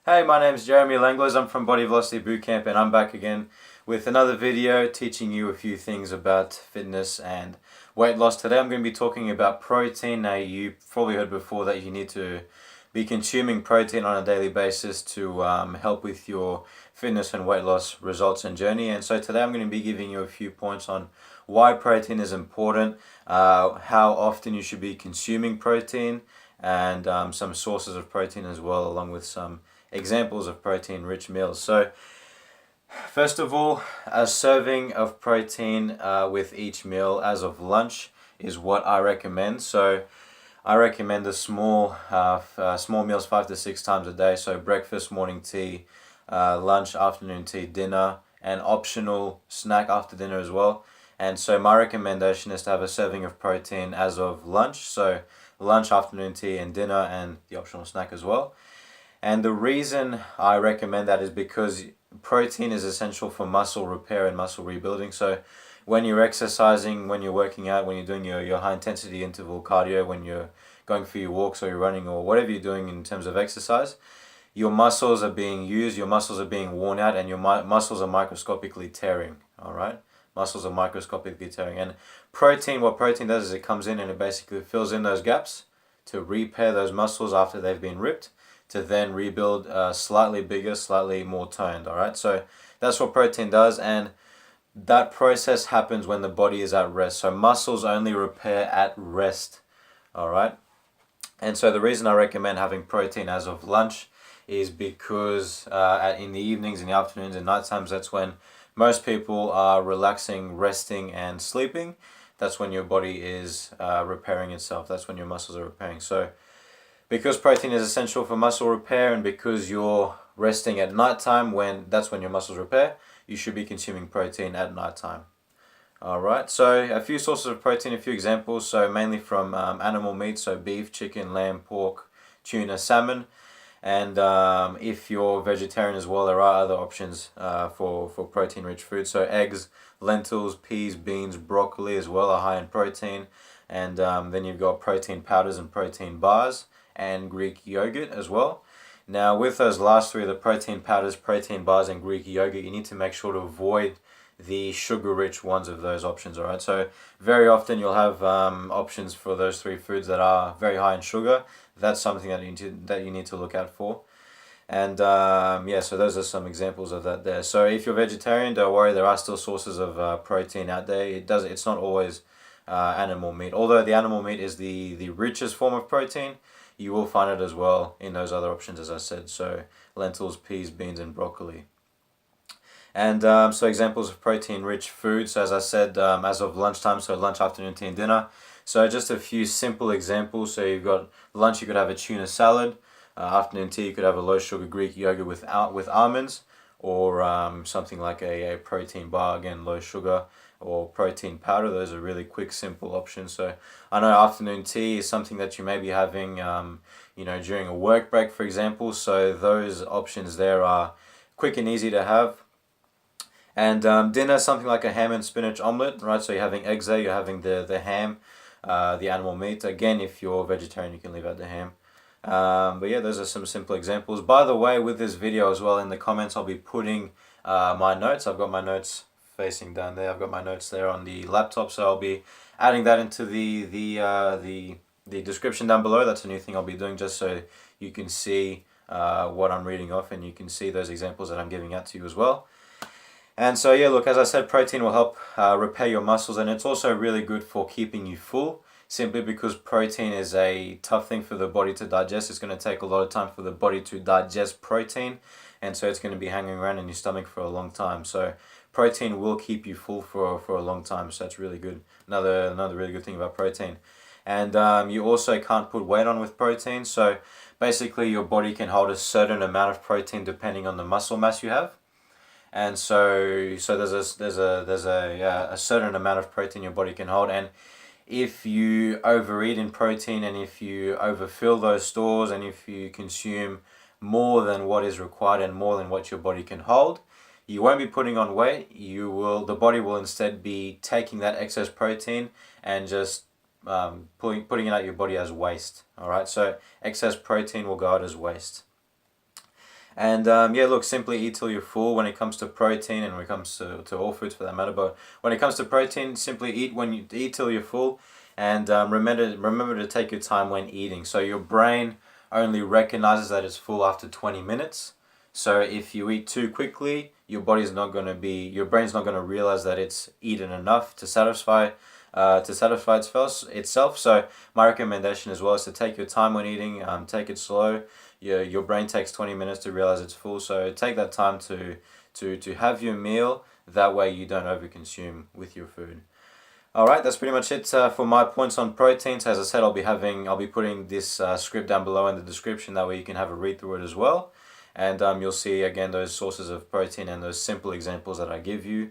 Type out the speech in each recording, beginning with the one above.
Hey, my name's Jeremy Langlois. I'm from Body Velocity Bootcamp and I'm back again with another video teaching you a few things about fitness and weight loss. Today I'm going to be talking about protein. Now, you probably heard before that you need to be consuming protein on a daily basis to help with your fitness and weight loss results and journey. And so today I'm going to be giving you a few points on why protein is important, how often you should be consuming protein, and some sources of protein as well, along with some examples of protein-rich meals. So, first of all, a serving of protein with each meal as of lunch is what I recommend. So, I recommend the small meals 5 to 6 times a day. So, breakfast, morning tea, lunch, afternoon tea, dinner, and optional snack after dinner as well. And so, my recommendation is to have a serving of protein as of lunch. So, lunch, afternoon tea, and dinner, and the optional snack as well. And the reason I recommend that is because protein is essential for muscle repair and muscle rebuilding. So when you're exercising, when you're working out, when you're doing your high intensity interval cardio, when you're going for your walks or you're running or whatever you're doing in terms of exercise, your muscles are being used, your muscles are being worn out, and your muscles are microscopically tearing, all right? Muscles are microscopically tearing. And protein, what protein does is it comes in and it basically fills in those gaps to repair those muscles after they've been ripped, to then rebuild slightly bigger, slightly more toned, all right? So that's what protein does, and that process happens when the body is at rest. So muscles only repair at rest, all right? And so the reason I recommend having protein as of lunch is because in the evenings, in the afternoons, and night times, that's when most people are relaxing, resting, and sleeping. That's when your body is repairing itself. That's when your muscles are repairing. So because protein is essential for muscle repair, and because you're resting at nighttime, that's when your muscles repair, you should be consuming protein at nighttime. Alright, so a few sources of protein, a few examples. So mainly from animal meat, so beef, chicken, lamb, pork, tuna, salmon. And if you're vegetarian as well, there are other options for protein-rich food. So eggs, lentils, peas, beans, broccoli as well are high in protein. And then you've got protein powders and protein bars, and Greek yogurt as well. Now, with those last three, the protein powders, protein bars, and Greek yogurt, you need to make sure to avoid the sugar-rich ones of those options, all right? So very often you'll have options for those three foods that are very high in sugar. That's something that you need to look out for. And yeah, so those are some examples of that there. So if you're vegetarian, don't worry, there are still sources of protein out there. It's not always animal meat. Although the animal meat is the richest form of protein, you will find it as well in those other options, as I said. So lentils, peas, beans, and broccoli. And so examples of protein-rich foods, as I said, as of lunchtime, so lunch, afternoon tea, and dinner. So just a few simple examples. So you've got lunch, you could have a tuna salad. Afternoon tea, you could have a low-sugar Greek yogurt with almonds, or something like a protein bar, again, low sugar, or protein powder. Those are really quick, simple options. So I know afternoon tea is something that you may be having, during a work break, for example. So those options there are quick and easy to have. And dinner, something like a ham and spinach omelette, right? So you're having eggs there, you're having the ham, the animal meat. Again, if you're vegetarian, you can leave out the ham. But yeah, those are some simple examples. By the way, with this video as well, in the comments, I'll be putting my notes. I've got my notes facing down there. I've got my notes there on the laptop, so I'll be adding that into the description down below. That's a new thing I'll be doing, just so you can see what I'm reading off, and you can see those examples that I'm giving out to you as well. And so yeah, look, as I said, protein will help repair your muscles, and it's also really good for keeping you full, simply because protein is a tough thing for the body to digest. It's going to take a lot of time for the body to digest protein, and so it's going to be hanging around in your stomach for a long time. So protein will keep you full for a long time, so that's really good. Another really good thing about protein. And you also can't put weight on with protein, so basically your body can hold a certain amount of protein depending on the muscle mass you have. And so there's a certain amount of protein your body can hold, and if you overeat in protein, and if you overfill those stores, and if you consume more than what is required and more than what your body can hold, you won't be putting on weight. The body will instead be taking that excess protein and just putting it out your body as waste. All right, so excess protein will go out as waste. And yeah, look, simply eat till you're full when it comes to protein, and when it comes to all foods for that matter. But when it comes to protein, simply eat till you're full, and remember to take your time when eating. So your brain only recognizes that it's full after 20 minutes. So if you eat too quickly, your brain's not gonna realize that it's eaten enough to satisfy itself. So my recommendation as well is to take your time when eating. Take it slow. Your brain takes 20 minutes to realize it's full. So take that time to have your meal. That way you don't overconsume with your food. All right, that's pretty much it for my points on proteins. As I said, I'll be putting this script down below in the description. That way you can have a read through it as well, and you'll see again those sources of protein and those simple examples that I give you.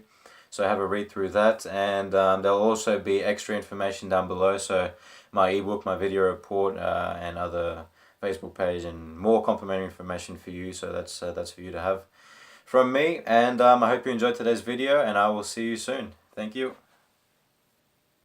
So have a read through that, and there'll also be extra information down below. So my ebook, my video report, and other Facebook page, and more complimentary information for you. So that's for you to have from me. And I hope you enjoyed today's video, and I will see you soon. Thank you.